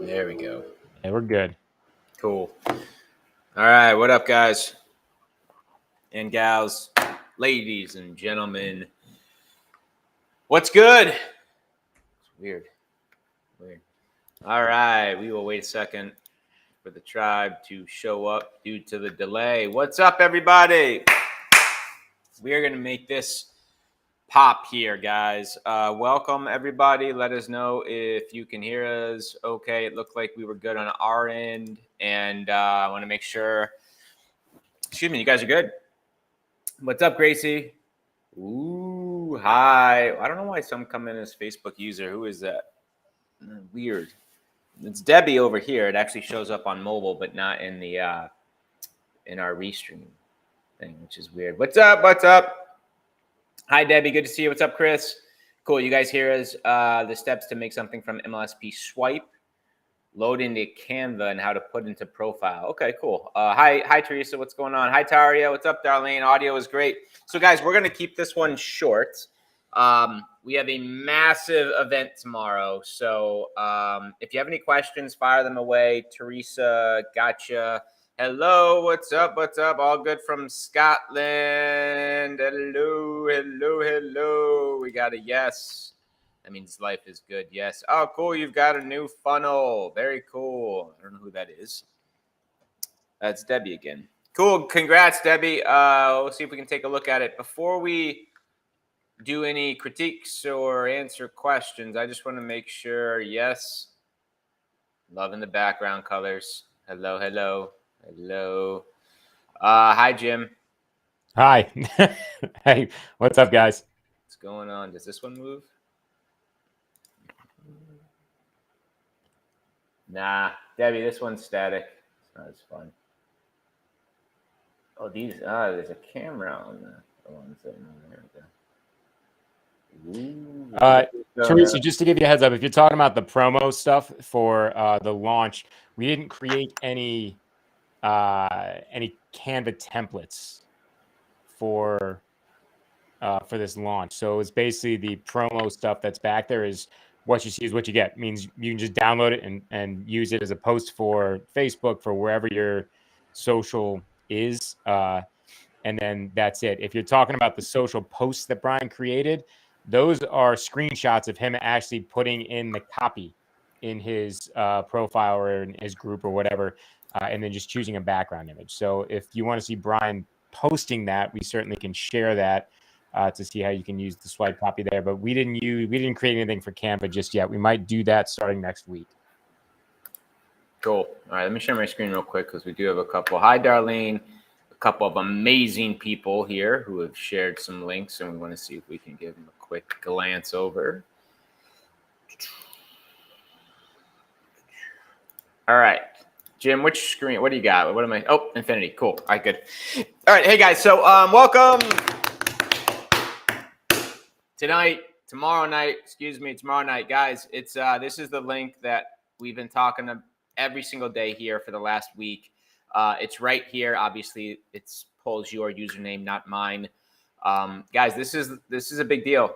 There we go. Yeah, we're good. Cool. All right. What up, guys and gals, ladies and gentlemen? What's good? It's weird. All right. We will wait a second for the tribe to show up due to the delay. What's up, everybody? We are going to make this pop here, guys. Welcome, everybody. Let us know if you can hear us. Okay. It looked like we were good on our end. And I want to make sure, excuse me, you guys are good. What's up, Gracie? Ooh, hi. I don't know why some come in as Facebook user. Who is that? Weird. It's Debbie over here. It actually shows up on mobile, but not in the in our restream thing, which is weird. What's up? What's up? Hi, Debbie. Good to see you. What's up, Chris? Cool. You guys hear us? The steps to make something from MLSP Swipe, load into Canva, and how to put into profile. Okay, cool. Hi, Teresa. What's going on? Hi, Taria. What's up, Darlene? Audio is great. So, guys, we're going to keep this one short. We have a massive event tomorrow. So if you have any questions, fire them away. Teresa, gotcha. Hello, what's up? What's up? All good from Scotland. Hello. We got a yes. That means life is good. Yes. Oh, cool. You've got a new funnel. Very cool. I don't know who that is. That's Debbie again. Cool. Congrats, Debbie. We'll see if we can take a look at it. Before we do any critiques or answer questions, I just want to make sure. Yes. Loving the background colors. Hello. Hi, Jim. Hi. Hey, what's up, guys? What's going on? Does this one move? Nah, Debbie, this one's static. It's not as fun. Oh, there's a camera on the ones that there we go. Teresa, just to give you a heads up, if you're talking about the promo stuff for the launch, we didn't create any Canva templates for this launch. So it's basically the promo stuff that's back there is what you see is what you get. It means you can just download it and use it as a post for Facebook, for wherever your social is. And then that's it. If you're talking about the social posts that Brian created, those are screenshots of him actually putting in the copy in his profile or in his group or whatever, and then just choosing a background image. So if you want to see Brian posting that, we certainly can share that to see how you can use the swipe copy there. But we didn't create anything for Canva just yet. We might do that starting next week. Cool. All right, let me share my screen real quick because we do have a couple. Hi, Darlene. A couple of amazing people here who have shared some links, and we want to see if we can give them a quick glance over. All right, Jim, which screen? What do you got? What am I? Oh, Infinity. Cool. All right, good. All right, hey guys. So welcome tomorrow night, guys. It's this is the link that we've been talking to every single day here for the last week. It's right here. Obviously, it's Paul's your username, not mine. Guys, this is a big deal.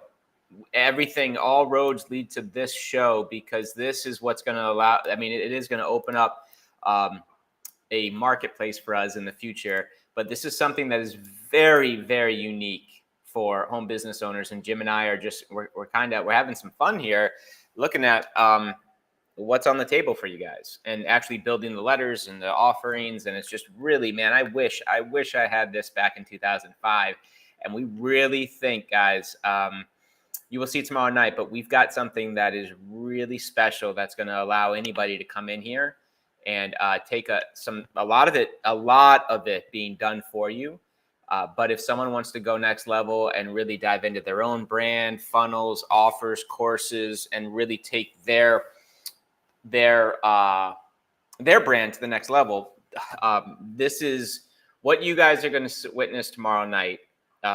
Everything, all roads lead to this show because this is what's going to allow. I mean, it is going to open up a marketplace for us in the future. But this is something that is very, very unique for home business owners. And Jim and I are just we're having some fun here, looking at what's on the table for you guys and actually building the letters and the offerings. And it's just really, man, I wish I had this back in 2005. And we really think, guys, you will see tomorrow night, but we've got something that is really special that's going to allow anybody to come in here and take a lot of it being done for you. But if someone wants to go next level and really dive into their own brand, funnels, offers, courses, and really take their brand to the next level, this is what you guys are going to witness tomorrow night.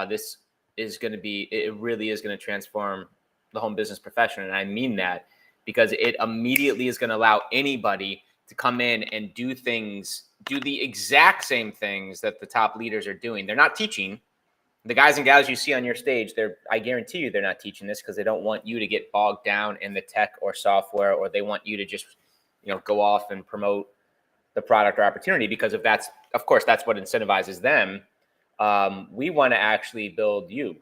This is going to be, it really is going to transform the home business profession. And I mean that because it immediately is going to allow anybody to come in and do the exact same things that the top leaders are doing. They're not teaching. The guys and gals you see on your stage, I guarantee you they're not teaching this because they don't want you to get bogged down in the tech or software, or they want you to just, go off and promote the product or opportunity, because of course, that's what incentivizes them. We want to actually build you.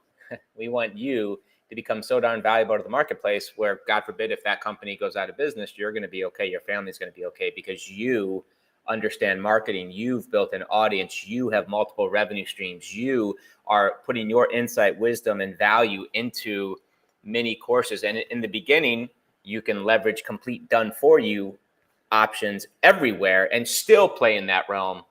We want you to become so darn valuable to the marketplace where, God forbid, if that company goes out of business, you're going to be okay. Your family's going to be okay because you understand marketing. You've built an audience. You have multiple revenue streams. You are putting your insight, wisdom, and value into many courses. And in the beginning, you can leverage complete done for you options everywhere and still play in that realm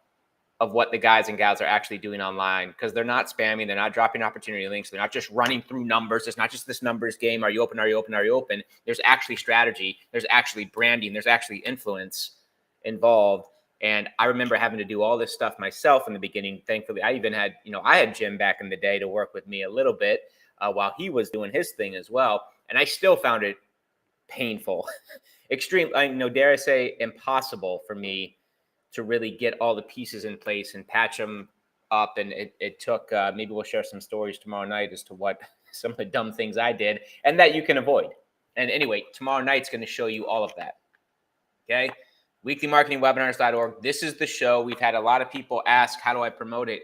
of what the guys and gals are actually doing online, because they're not spamming, they're not dropping opportunity links, they're not just running through numbers. It's not just this numbers game. Are you open? Are you open? Are you open? There's actually strategy. There's actually branding. There's actually influence involved. And I remember having to do all this stuff myself in the beginning. Thankfully, I even had, I had Jim back in the day to work with me a little bit while he was doing his thing as well. And I still found it painful, extreme, dare I say, impossible for me to really get all the pieces in place and patch them up. And it took, maybe we'll share some stories tomorrow night as to what some of the dumb things I did and that you can avoid. And anyway, tomorrow night's going to show you all of that. Okay. weeklymarketingwebinars.org. This is the show. We've had a lot of people ask, how do I promote it?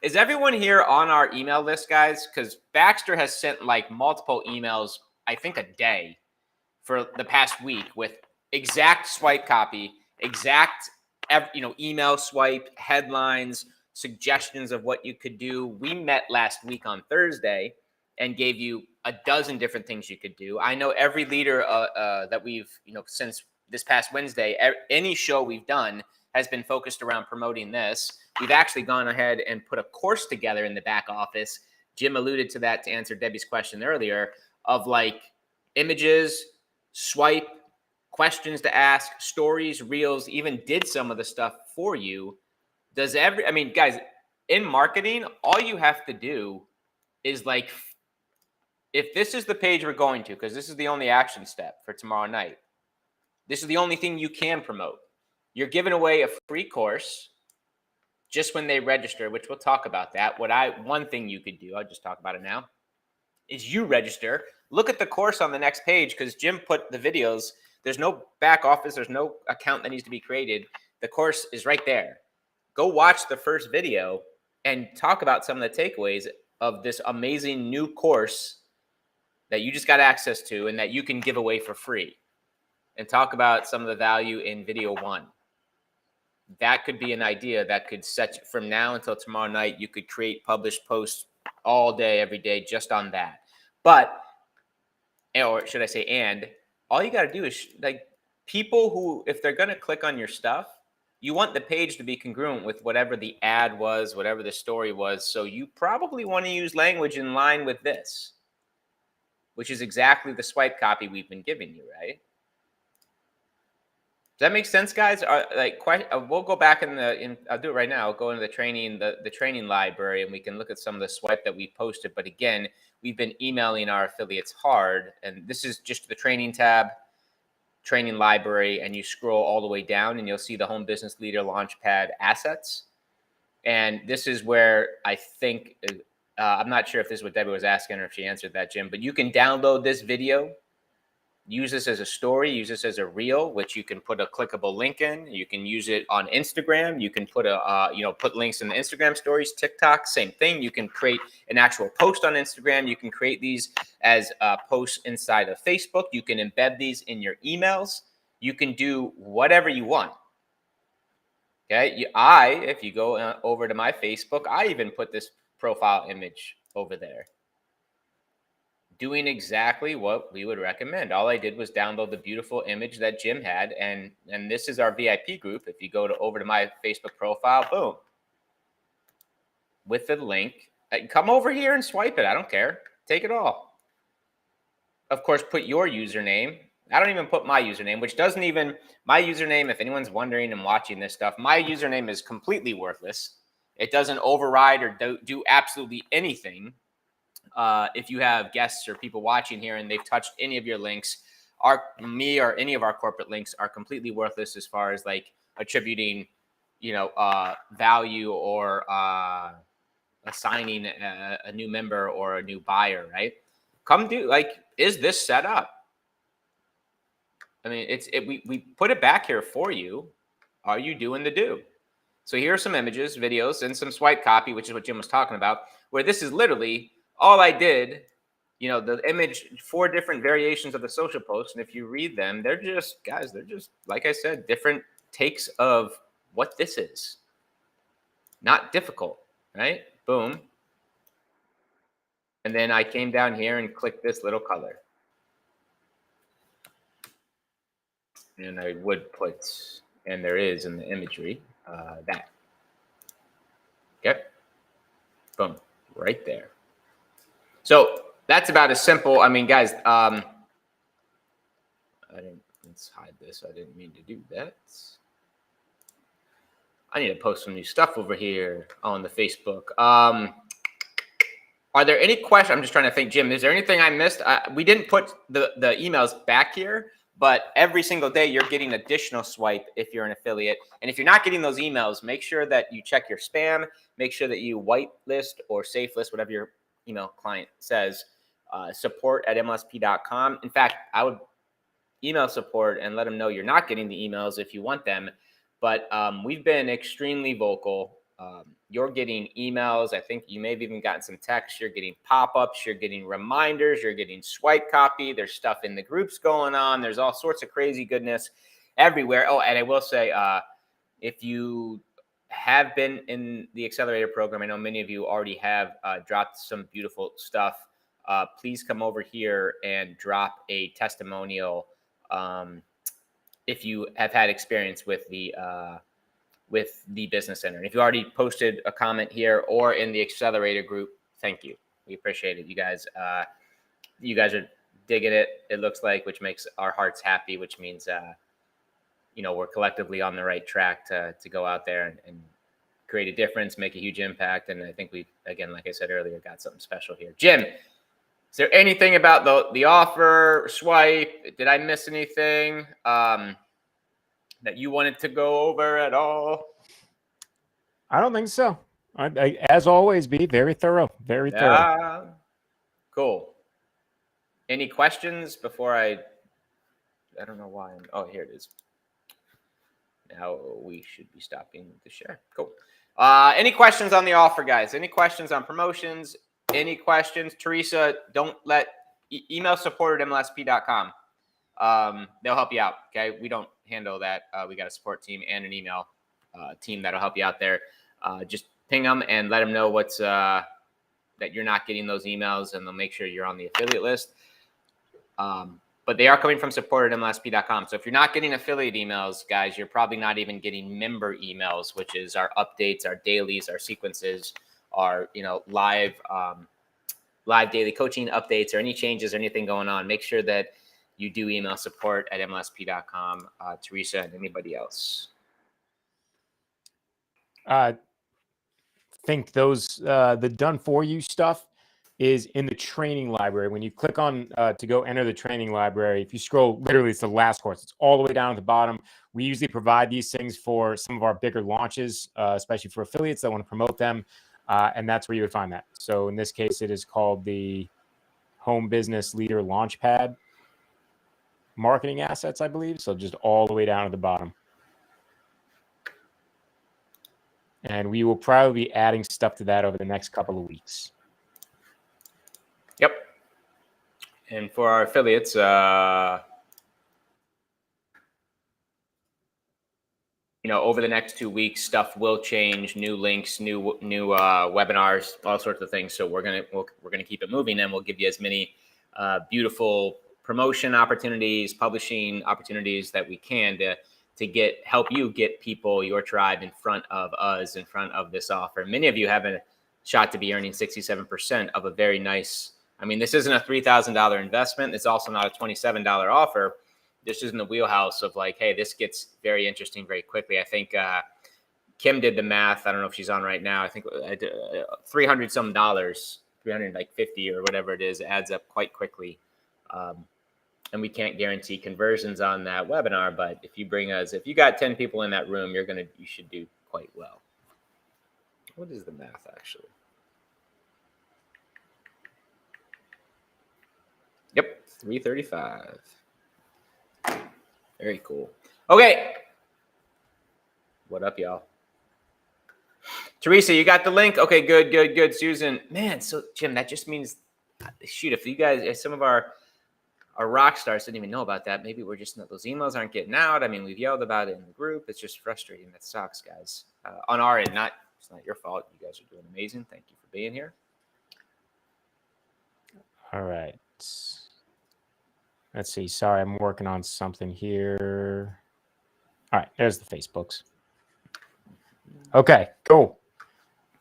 Is everyone here on our email list, guys? Because Baxter has sent like multiple emails, I think a day for the past week with exact swipe copy, exact email swipe, headlines, suggestions of what you could do. We met last week on Thursday and gave you a dozen different things you could do. I know every leader that we've, since this past Wednesday, any show we've done has been focused around promoting this. We've actually gone ahead and put a course together in the back office. Jim alluded to that to answer Debbie's question earlier of like images, swipe, questions to ask, stories, reels, even did some of the stuff for you. Guys, in marketing, all you have to do is like, if this is the page we're going to, because this is the only action step for tomorrow night, this is the only thing you can promote. You're giving away a free course just when they register, which we'll talk about that. One thing you could do, I'll just talk about it now, is you register. Look at the course on the next page, because Jim put the videos. There's no back office. There's no account that needs to be created. The course is right there. Go watch the first video and talk about some of the takeaways of this amazing new course that you just got access to and that you can give away for free, and talk about some of the value in video one. That could be an idea that could set from now until tomorrow night. You could create, publish posts all day, every day, just on that. But, or should I say, and all you got to do is like people who, if they're going to click on your stuff, you want the page to be congruent with whatever the ad was, whatever the story was. So you probably want to use language in line with this, which is exactly the swipe copy we've been giving you, right? Does that make sense, guys? We'll go back I'll do it right now. I'll go into the training library, and we can look at some of the swipe that we posted. But again, we've been emailing our affiliates hard, and this is just the training tab, training library, and you scroll all the way down, and you'll see the Home Business Leader Launchpad assets. And this is where I think, I'm not sure if this is what Debbie was asking or if she answered that, Jim, but you can download this video, use this as a story, use this as a reel, which you can put a clickable link in. You can use it on Instagram. You can put put links in the Instagram stories, TikTok, same thing. You can create an actual post on Instagram. You can create these as posts inside of Facebook. You can embed these in your emails. You can do whatever you want. Okay. If you go over to my Facebook, I even put this profile image over there, doing exactly what we would recommend. All I did was download the beautiful image that Jim had, and this is our VIP group. If you go over to my Facebook profile, boom, with the link, come over here and swipe it. I don't care. Take it all. Of course, put your username. I don't even put my username, which doesn't even, my username, if anyone's wondering and watching this stuff, my username is completely worthless. It doesn't override or do absolutely anything. If you have guests or people watching here and they've touched any of your links, me or any of our corporate links are completely worthless as far as like attributing, value or assigning a new member or a new buyer, right? Is this set up? I mean, we put it back here for you. Are you doing the do? So here are some images, videos, and some swipe copy, which is what Jim was talking about, where this is literally all I did. You know, the image, 4 different variations of the social post. And if you read them, they're just, guys, they're just, like I said, different takes of what this is. Not difficult, right? Boom. And then I came down here and clicked this little color. And I would put, and there is in the imagery, that. Okay. Boom. Right there. So that's about as simple. I mean, guys, let's hide this. I didn't mean to do that. I need to post some new stuff over here on the Facebook. Are there any questions? I'm just trying to think, Jim, is there anything I missed? We didn't put the emails back here, but every single day you're getting additional swipe if you're an affiliate. And if you're not getting those emails, make sure that you check your spam, make sure that you whitelist or safe list, whatever your client says, support@mlsp.com. In fact, I would email support and let them know you're not getting the emails if you want them. But we've been extremely vocal. You're getting emails. I think you may have even gotten some texts. You're getting pop-ups. You're getting reminders. You're getting swipe copy. There's stuff in the groups going on. There's all sorts of crazy goodness everywhere. Oh, and I will say, if you have been in the accelerator program, I know many of you already have dropped some beautiful stuff. Please come over here and drop a testimonial if you have had experience with the Business Center. And if you already posted a comment here or in the accelerator group, thank you. We appreciate it. You guys are digging it, it looks like, which makes our hearts happy, which means we're collectively on the right track to go out there and create a difference, make a huge impact. And I think we, again, like I said earlier, got something special here. Jim, is there anything about the offer, swipe? Did I miss anything that you wanted to go over at all? I don't think so. I as always, be very thorough. Very thorough. Cool. Any questions before I don't know why. Oh, here it is. Now we should be stopping the share. Cool. Any questions on the offer, guys? Any questions on promotions? Any questions? Teresa, don't let email support@mlsp.com. They'll help you out. Okay. We don't handle that. We got a support team and an email team that'll help you out there. Just ping them and let them know what's that you're not getting those emails, and they'll make sure you're on the affiliate list. But they are coming from support@mlsp.com. So if you're not getting affiliate emails, guys, you're probably not even getting member emails, which is our updates, our dailies, our sequences, our live daily coaching updates, or any changes or anything going on. Make sure that you do email support@mlsp.com, Teresa, and anybody else. Think those the done for you stuff is in the training library. When you click on to go enter the training library, if you scroll, literally it's the last course. It's all the way down at the bottom. We usually provide these things for some of our bigger launches, especially for affiliates that want to promote them. And that's where you would find that. So in this case, it is called the Home Business Leader Launchpad Marketing Assets, I believe. So just all the way down at the bottom. And we will probably be adding stuff to that over the next couple of weeks. Yep. And for our affiliates, over the next 2 weeks, stuff will change. New links, new webinars, all sorts of things. So we're gonna keep it moving, and we'll give you as many beautiful promotion opportunities, publishing opportunities that we can to help you get people, your tribe, in front of us, in front of this offer. Many of you have a shot to be earning 67% of a very nice. I mean, this isn't a $3,000 investment. It's also not a $27 offer. This is in the wheelhouse of like, hey, this gets very interesting very quickly. I think Kim did the math. I don't know if she's on right now. I think $300 some, 350 or whatever it is, adds up quite quickly. And we can't guarantee conversions on that webinar, but if you got 10 people in that room, you should do quite well. What is the math actually? Yep, 335. Very cool. Okay. What up, y'all? Teresa, you got the link? Okay, good. Susan, man, so Jim, that just means, shoot, if you guys, if some of our rock stars didn't even know about that, maybe we're just, those emails aren't getting out. I mean, we've yelled about it in the group. It's just frustrating. That sucks, guys. On our end, it's not your fault. You guys are doing amazing. Thank you for being here. All right. Let's see. Sorry, I'm working on something here. All right, there's the Facebooks. Okay, cool.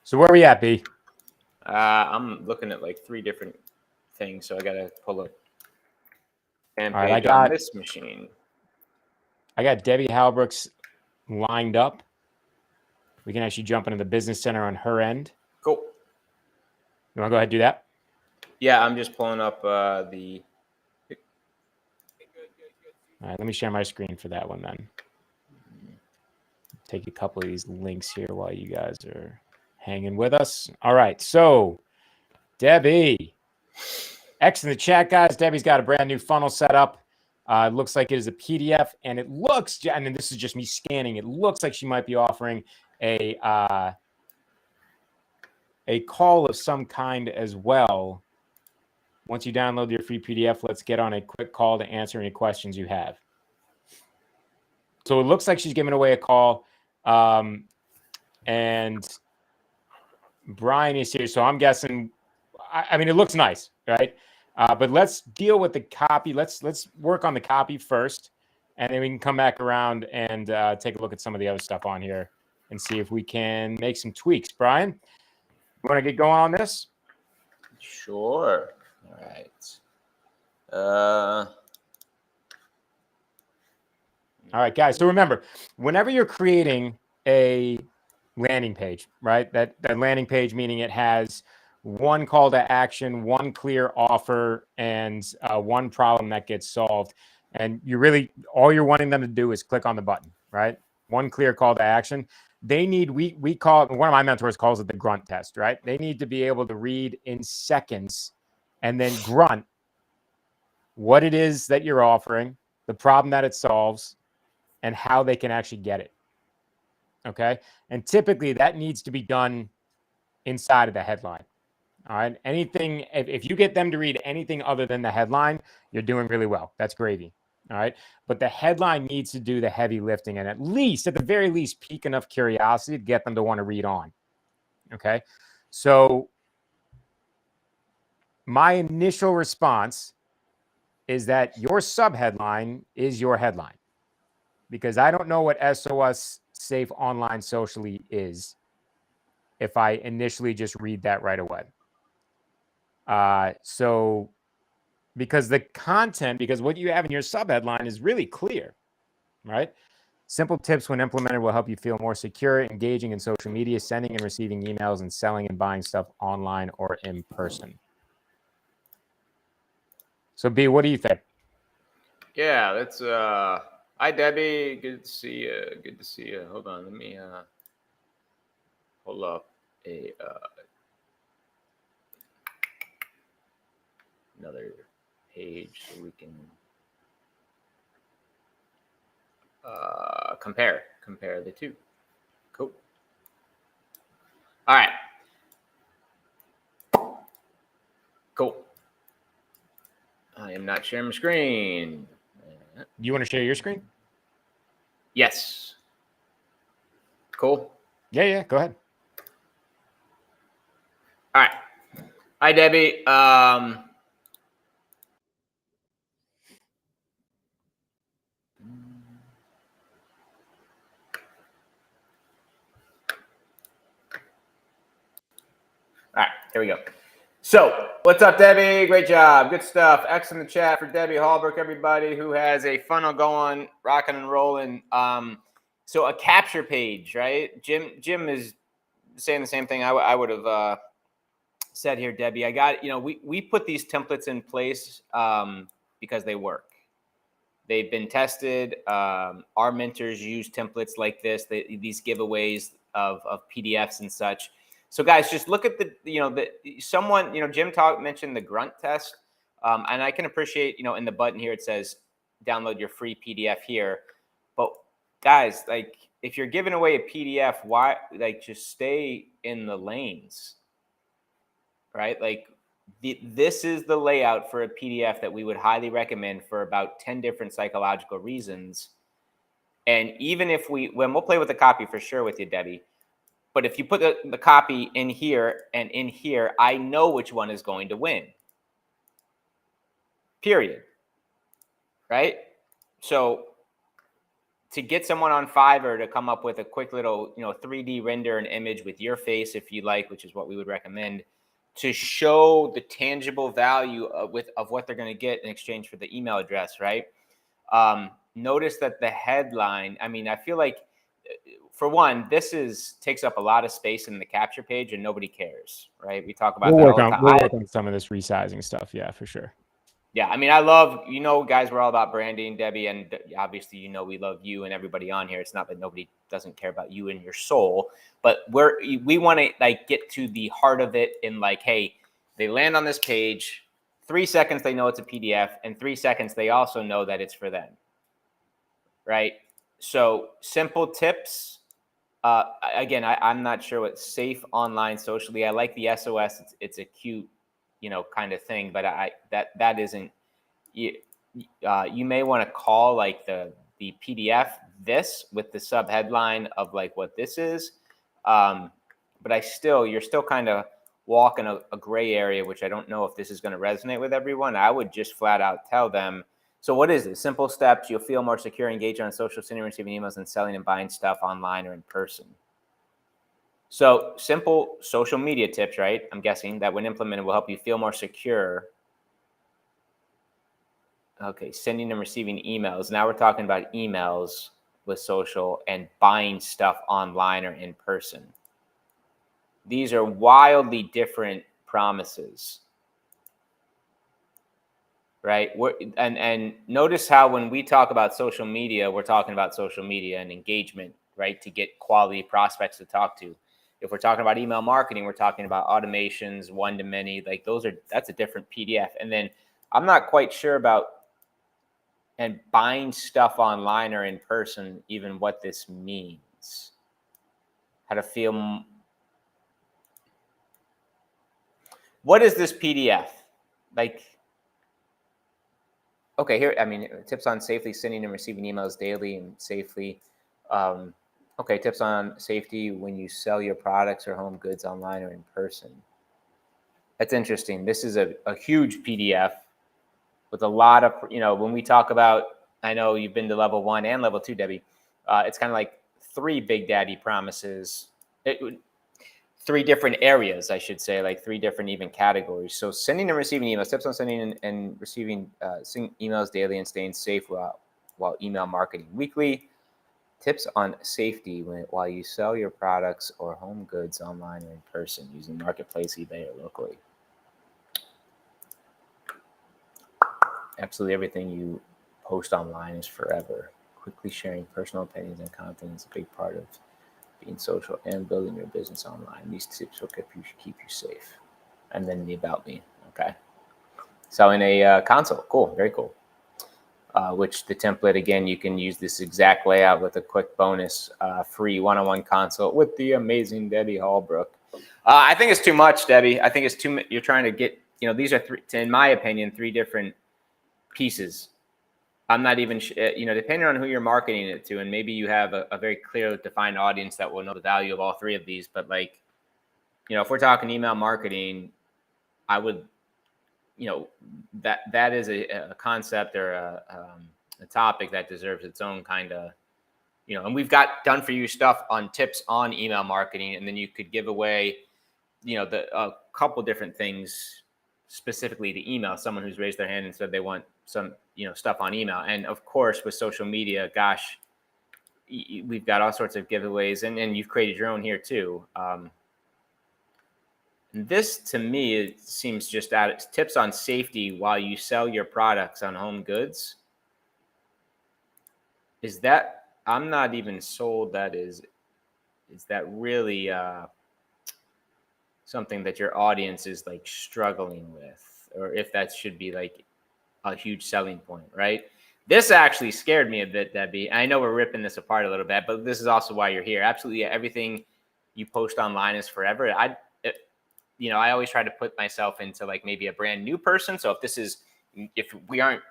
So where are we at, B? I'm looking at like 3 different things, so I gotta pull up fan page I got on this machine. I got Debbie Halbrook's lined up. We can actually jump into the business center on her end. Cool. You want to go ahead and do that? Yeah, I'm just pulling up the. All right, let me share my screen for that one then. Take a couple of these links here while you guys are hanging with us. All right, so Debbie. X in the chat, guys. Debbie's got a brand new funnel set up. It looks like it is a PDF, and it looks, and then this is just me scanning, it looks like she might be offering a call of some kind as well. Once you download your free PDF, let's get on a quick call to answer any questions you have. So it looks like she's giving away a call, and Brian is here. So I'm guessing, I mean, it looks nice, right? But let's deal with the copy. Let's work on the copy first, and then we can come back around and take a look at some of the other stuff on here and see if we can make some tweaks. Brian, you want to get going on this? Sure. All right. All right, guys. So remember, whenever you're creating a landing page, right? That landing page meaning it has one call to action, one clear offer, and one problem that gets solved. And you really, all you're wanting them to do is click on the button, right? One clear call to action. They need, we call it, one of my mentors calls it the grunt test, right? They need to be able to read in seconds and then grunt what it is that you're offering, the problem that it solves, and how they can actually get it. Okay. And typically that needs to be done inside of the headline. All right. Anything, if you get them to read anything other than the headline, you're doing really well. That's gravy. All right. But the headline needs to do the heavy lifting and at the very least, pique enough curiosity to get them to want to read on. Okay. So my initial response is that your subheadline is your headline, because I don't know what SOS Safe Online Socially is if I initially just read that right away. So because the content, because what you have in your subheadline is really clear, right? Simple tips when implemented will help you feel more secure, engaging in social media, sending and receiving emails, and selling and buying stuff online or in person. So B, what do you think? Yeah, that's hi Debbie, good to see you. Good to see you. Hold on, let me pull up a another page so we can compare the two. Cool. All right. Cool. I am not sharing my screen. You want to share your screen? Yes. Cool. Yeah, go ahead. All right. Hi, Debbie. All right, here we go. So, what's up, Debbie? Great job. Good stuff. X in the chat for Debbie Hallbrook, everybody who has a funnel going, rocking and rolling. So a capture page, right? Jim is saying the same thing I would have said here, Debbie. I got, we put these templates in place because they work. They've been tested. Our mentors use templates like this, these giveaways of PDFs and such. So guys, just look at someone, Jim mentioned the grunt test. And I can appreciate, in the button here, it says download your free PDF here. But guys, like if you're giving away a PDF, why like just stay in the lanes, right? Like this is the layout for a PDF that we would highly recommend for about 10 different psychological reasons. And even if when we'll play with the copy for sure with you, Debbie, but if you put the copy in here and in here, I know which one is going to win. Period. Right? So to get someone on Fiverr to come up with a quick little, 3D render an image with your face, if you like, which is what we would recommend, to show the tangible value of what they're going to get in exchange for the email address, right? Notice that the headline, I mean, I feel like, for one, this takes up a lot of space in the capture page and nobody cares, right? We talk about that all the time. We'll work on some of this resizing stuff. Yeah, for sure. Yeah, I mean, I love, guys, we're all about branding, Debbie, and obviously, we love you and everybody on here. It's not that nobody doesn't care about you and your soul, but we want to like get to the heart of it in like, hey, they land on this page, 3 seconds they know it's a PDF, and 3 seconds they also know that it's for them, right? So simple tips. Again, I'm not sure what safe online socially. I like the SOS. It's a cute, kind of thing, but that isn't. You may want to call like the PDF this with the sub headline of like what this is, but you're still kind of walking a gray area, which I don't know if this is going to resonate with everyone. I would just flat out tell them. So what is it? Simple steps. You'll feel more secure, engaged on social, sending, receiving emails, and selling and buying stuff online or in person. So simple social media tips, right? I'm guessing that when implemented will help you feel more secure. Okay, sending and receiving emails. Now we're talking about emails with social and buying stuff online or in person. These are wildly different promises, right? And notice how when we talk about social media, we're talking about social media and engagement, right? To get quality prospects to talk to. If we're talking about email marketing, we're talking about automations, one-to-many, like that's a different PDF. And then I'm not quite sure about and buying stuff online or in person, even what this means. How to feel. What is this PDF? Like, okay, here, I mean, tips on safely sending and receiving emails daily and safely. Okay, tips on safety when you sell your products or home goods online or in person. That's interesting. This is a huge PDF with a lot of, when we talk about, I know you've been to level 1 and level 2, Debbie. It's kind of like 3 Big Daddy promises. 3 different areas, I should say, like 3 different even categories. So sending and receiving emails, tips on sending and receiving emails daily and staying safe while email marketing weekly. Tips on safety while you sell your products or home goods online or in person using Marketplace, eBay, or locally. Absolutely everything you post online is forever. Quickly sharing personal opinions and content is a big part of being social and building your business online. These tips will keep you safe. And then the about me, okay? Selling a console, cool, very cool. Which the template, again, you can use this exact layout with a quick bonus, free one-on-one consult with the amazing Debbie Hallbrook. I think it's too much, Debbie. I think it's too much. You're trying to get, these are 3, in my opinion, 3 different pieces. I'm not even, depending on who you're marketing it to, and maybe you have a very clear defined audience that will know the value of all 3 of these. But like, if we're talking email marketing, I would, that is a concept or a topic that deserves its own kind of, and we've got done for you stuff on tips on email marketing, and then you could give away, a couple different things specifically to email. Someone who's raised their hand and said they want some, stuff on email. And of course, with social media, gosh, we've got all sorts of giveaways, and you've created your own here too. This to me, it seems just that tips on safety while you sell your products on home goods. Is that, I'm not even sold that is that really something that your audience is like struggling with, or if that should be like a huge selling point, right? This actually scared me a bit, Debbie. I know we're ripping this apart a little bit, but this is also why you're here. Absolutely everything you post online is forever. I always try to put myself into like maybe a brand new person. So if we aren't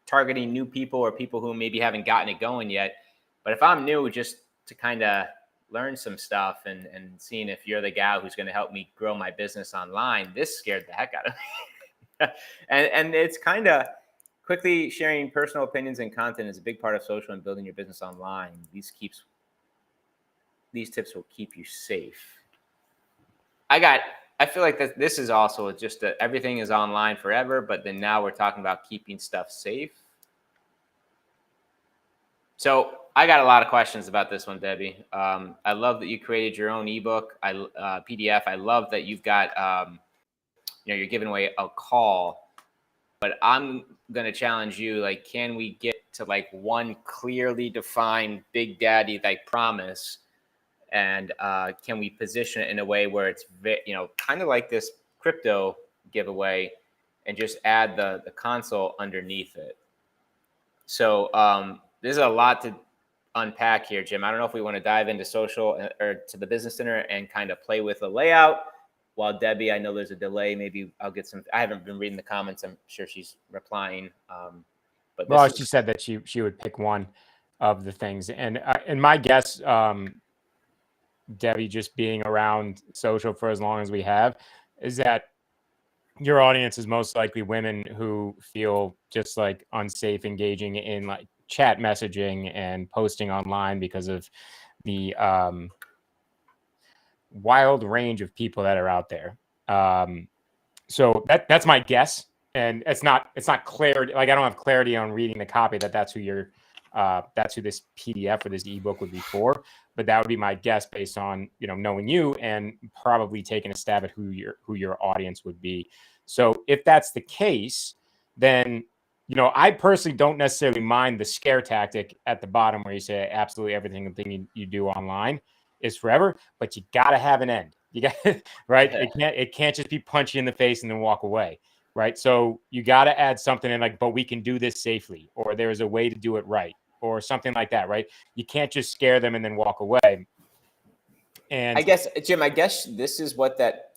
targeting new people or people who maybe haven't gotten it going yet, but if I'm new, just to kind of learn some stuff and seeing if you're the gal who's going to help me grow my business online, this scared the heck out of me. and it's kind of quickly sharing personal opinions and content is a big part of social and building your business online. These tips will keep you safe. I feel like that this is also just everything is online forever, but then now we're talking about keeping stuff safe. So I got a lot of questions about this one, Debbie. I love that you created your own ebook, PDF. I love that you've got, you're giving away a call, but I'm going to challenge you. Like, can we get to like one clearly defined Big Daddy like promise? And can we position it in a way where it's, kind of like this crypto giveaway and just add the console underneath it? So there's a lot to unpack here, Jim. I don't know if we want to dive into social or to the business center and kind of play with the layout. While Debbie, I know there's a delay. Maybe I'll get some. I haven't been reading the comments. I'm sure she's replying. But she said that she would pick one of the things, and my guess, Debbie, just being around social for as long as we have, is that your audience is most likely women who feel just like unsafe engaging in like chat messaging and posting online because of the wild range of people that are out there. So that's my guess, and it's not clear. Like, I don't have clarity on reading the copy that's who this PDF or this ebook would be for. But that would be my guess based on knowing you and probably taking a stab at who your audience would be. So if that's the case, then I personally don't necessarily mind the scare tactic at the bottom where you say absolutely everything you do online is forever, but you got to have an end. You got right. It can't just be punch you in the face and then walk away. Right. So you got to add something in like, but we can do this safely, or there is a way to do it right, or something like that. Right. You can't just scare them and then walk away. And I guess, Jim, this is what that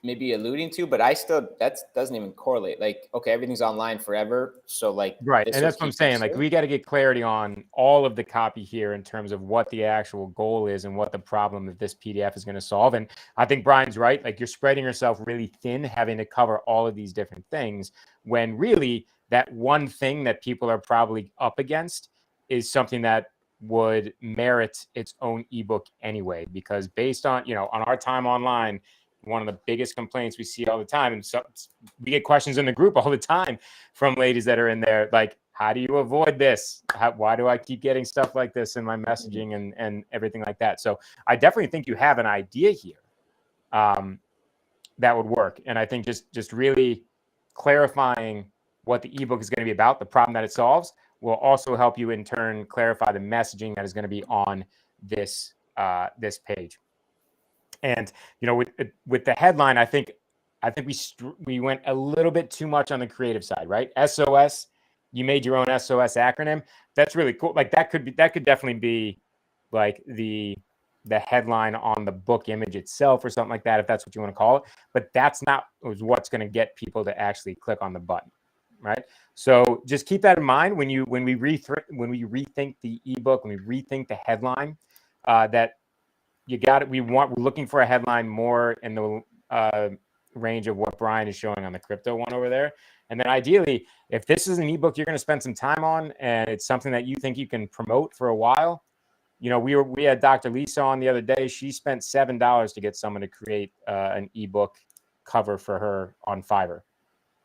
may be alluding to, but that doesn't even correlate. Like, okay, everything's online forever. So like, right. And that's what I'm saying. Like, we got to get clarity on all of the copy here in terms of what the actual goal is and what the problem that this PDF is going to solve. And I think Brian's right. Like, you're spreading yourself really thin, having to cover all of these different things, when really that one thing that people are probably up against is something that would merit its own ebook anyway, because based on, on our time online, one of the biggest complaints we see all the time, and so we get questions in the group all the time from ladies that are in there, like, how do you avoid this? Why do I keep getting stuff like this in my messaging and everything like that? So I definitely think you have an idea here that would work. And I think just really clarifying what the ebook is going to be about, the problem that it solves, will also help you in turn clarify the messaging that is going to be on this page. And with the headline, I think we went a little bit too much on the creative side, right? SOS, you made your own SOS acronym. That's really cool. Like, that could definitely be like the headline on the book image itself or something like that, if that's what you want to call it. But that's not what's going to get people to actually click on the button, right? So just keep that in mind when we rethink the ebook, when we rethink the headline, that you got it. We're looking for a headline more in the range of what Brian is showing on the crypto one over there. And then ideally, if this is an ebook you're going to spend some time on and it's something that you think you can promote for a while, we had Dr. Lisa on the other day. She spent $7 to get someone to create an ebook cover for her on Fiverr.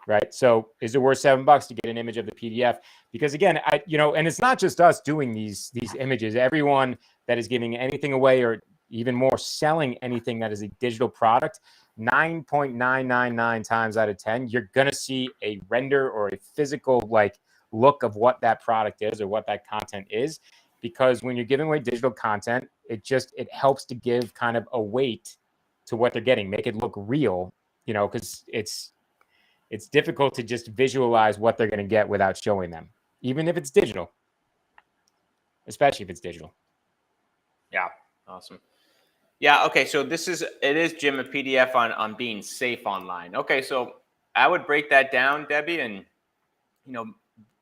Right. So is it worth $7 to get an image of the PDF? Because again, and it's not just us doing these images. Everyone that is giving anything away, or even more selling anything that is a digital product, 9.999 times out of 10, you're going to see a render or a physical like look of what that product is or what that content is. Because when you're giving away digital content, it helps to give kind of a weight to what they're getting, make it look real, because it's difficult to just visualize what they're going to get without showing them. even if it's digital, especially if it's digital. Yeah, awesome. Yeah, okay, so it is, Jim, a PDF on being safe online. Okay, so I would break that down, Debbie, and,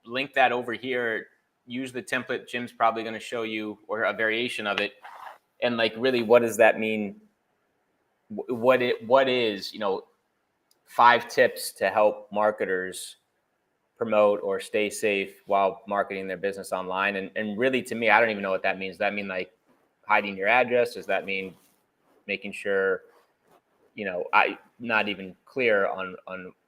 link that over here. Use the template Jim's probably going to show you, or a variation of it. And like, really, what does that mean? What is, 5 tips to help marketers promote or stay safe while marketing their business online. And really, to me, I don't even know what that means. Does that mean like hiding your address? Does that mean making sure, I not even clear on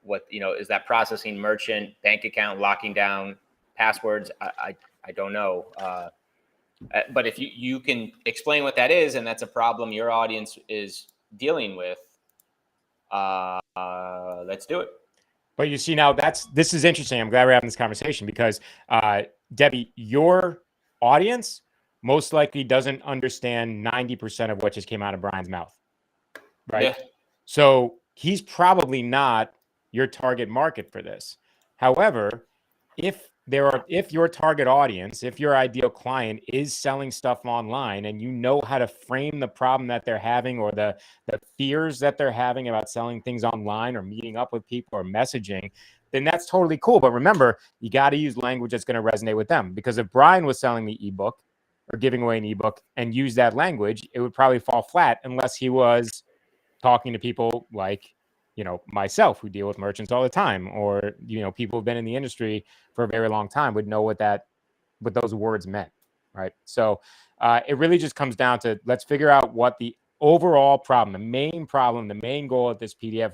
what, is that processing, merchant, bank account, locking down passwords? I don't know. But if you can explain what that is, and that's a problem your audience is dealing with, let's do it. But you see, now this is interesting. I'm glad we're having this conversation because, Debbie, your audience most likely doesn't understand 90% of what just came out of Brian's mouth, right? Yeah. So he's probably not your target market for this. However, if your target audience, if your ideal client is selling stuff online and you know how to frame the problem that they're having, or the fears that they're having about selling things online or meeting up with people or messaging, then that's totally cool. But remember, you got to use language that's going to resonate with them. Because if Brian was selling the ebook or giving away an ebook and use that language, it would probably fall flat unless he was talking to people like, myself, who deal with merchants all the time, or, people who've been in the industry for a very long time would know what those words meant. Right. So it really just comes down to, let's figure out what the overall problem, the main goal of this PDF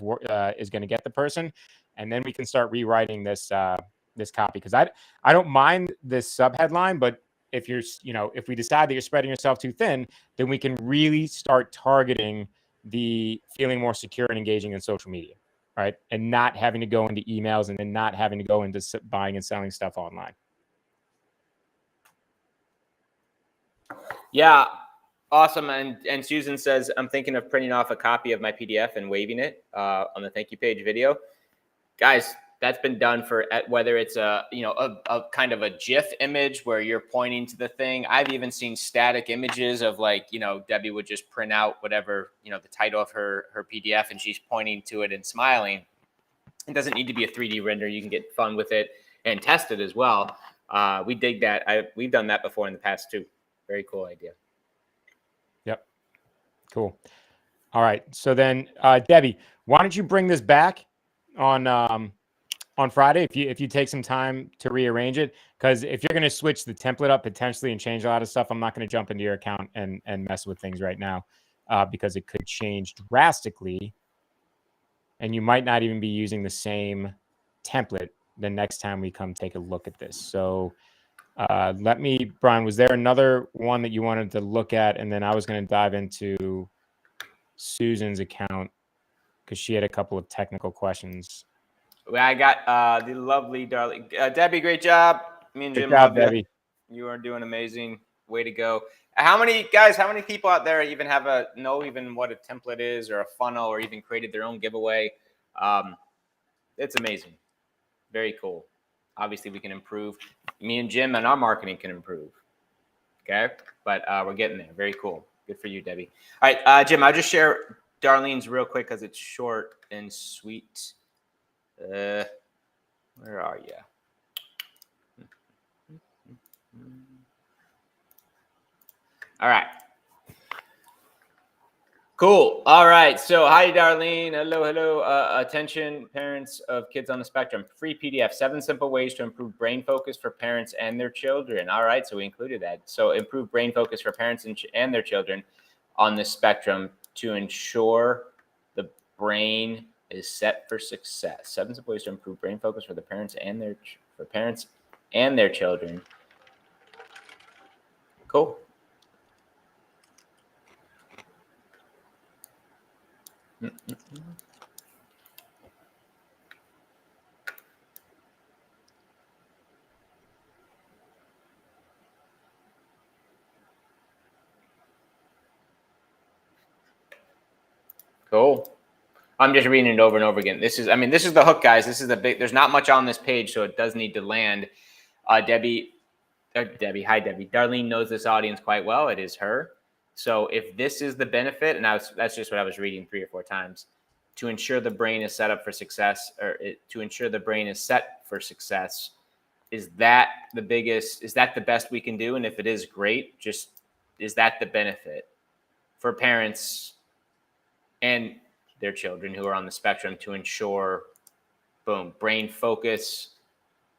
is going to get the person. And then we can start rewriting this copy. Cause I don't mind this subheadline, but if if we decide that you're spreading yourself too thin, then we can really start targeting the feeling more secure and engaging in social media, right? And not having to go into emails, and then not having to go into buying and selling stuff online. Yeah, awesome. And Susan says, I'm thinking of printing off a copy of my PDF and waving it on the thank you page video. Guys, that's been done for, whether it's a kind of a GIF image where you're pointing to the thing. I've even seen static images of, like, Debbie would just print out whatever, the title of her PDF, and she's pointing to it and smiling. It doesn't need to be a 3D render. You can get fun with it and test it as well. We dig that. We've done that before in the past too. Very cool idea. Yep. Cool. All right. So then, Debbie, why don't you bring this back on Friday, if you take some time to rearrange it? Because if you're going to switch the template up potentially and change a lot of stuff, I'm not going to jump into your account and mess with things right now, because it could change drastically, and you might not even be using the same template the next time we come take a look at this. So Brian, was there another one that you wanted to look at? And then I was going to dive into Susan's account because she had a couple of technical questions. I got the lovely darling Debbie. Great job. Me and Jim Good job, love Debbie. You are doing amazing. Way to go. How many people out there even know even what a template is, or a funnel, or even created their own giveaway? It's amazing. Very cool. Obviously, we can improve. Me and Jim and our marketing can improve. Okay, but we're getting there. Very cool. Good for you, Debbie. All right, Jim, I'll just share Darlene's real quick because it's short and sweet. Where are you? All right. Cool. All right. So, hi, Darlene. Hello. Attention, parents of kids on the spectrum. Free PDF, 7 simple ways to improve brain focus for parents and their children. All right. So we included that. So improve brain focus for parents and their children on the spectrum to ensure the brain is set for success. 7 simple ways to improve brain focus for the parents and their children. Cool. Cool. I'm just reading it over and over again. This is the hook, guys. This is there's not much on this page, so it does need to land. Debbie, hi Debbie. Darlene knows this audience quite well. It is her. So if this is the benefit, and that's just what I was reading 3 or 4 times, to ensure the brain is set up for success, to ensure the brain is set for success, is that the biggest? Is that the best we can do? And if it is, great. Just is that the benefit for parents and their children who are on the spectrum to ensure, boom, brain focus,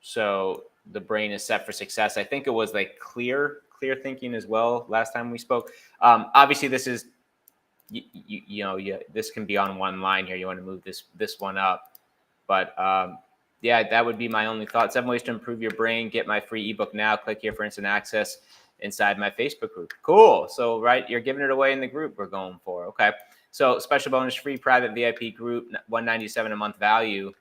so the brain is set for success. I think it was like clear thinking as well last time we spoke. Obviously this is this can be on one line here. You want to move this one up, but yeah, that would be my only thought. 7 ways to improve your brain. Get my free ebook now. Click here for instant access inside my Facebook group. Cool. So right, you're giving it away in the group we're going for. Okay. So special bonus, free private VIP group, $197 a month value.